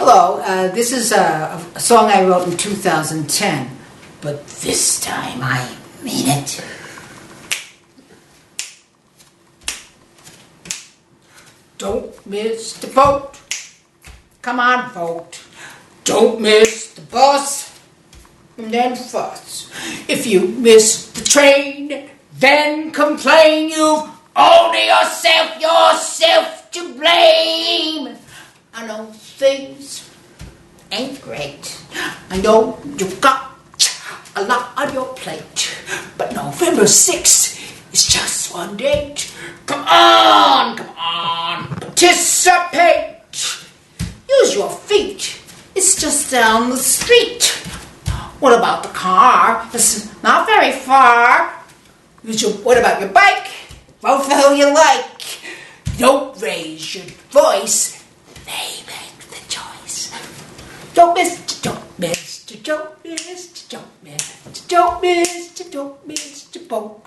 Hello, this is a song I wrote in 2010, but this time I mean it. Don't miss the boat. Come on, boat. Don't miss the bus and then fuss. If you miss the train, then complain. You've only yourself to blame. I know things ain't great. I know you've got a lot on your plate, but November 6th is just one date. Come on, participate. Use your feet. It's just down the street. What about the car? It's not very far. What about your bike? Vote for who you like. Don't raise your voice. They make the choice. Don't miss, don't miss, don't miss, don't miss, don't miss, don't miss the boat.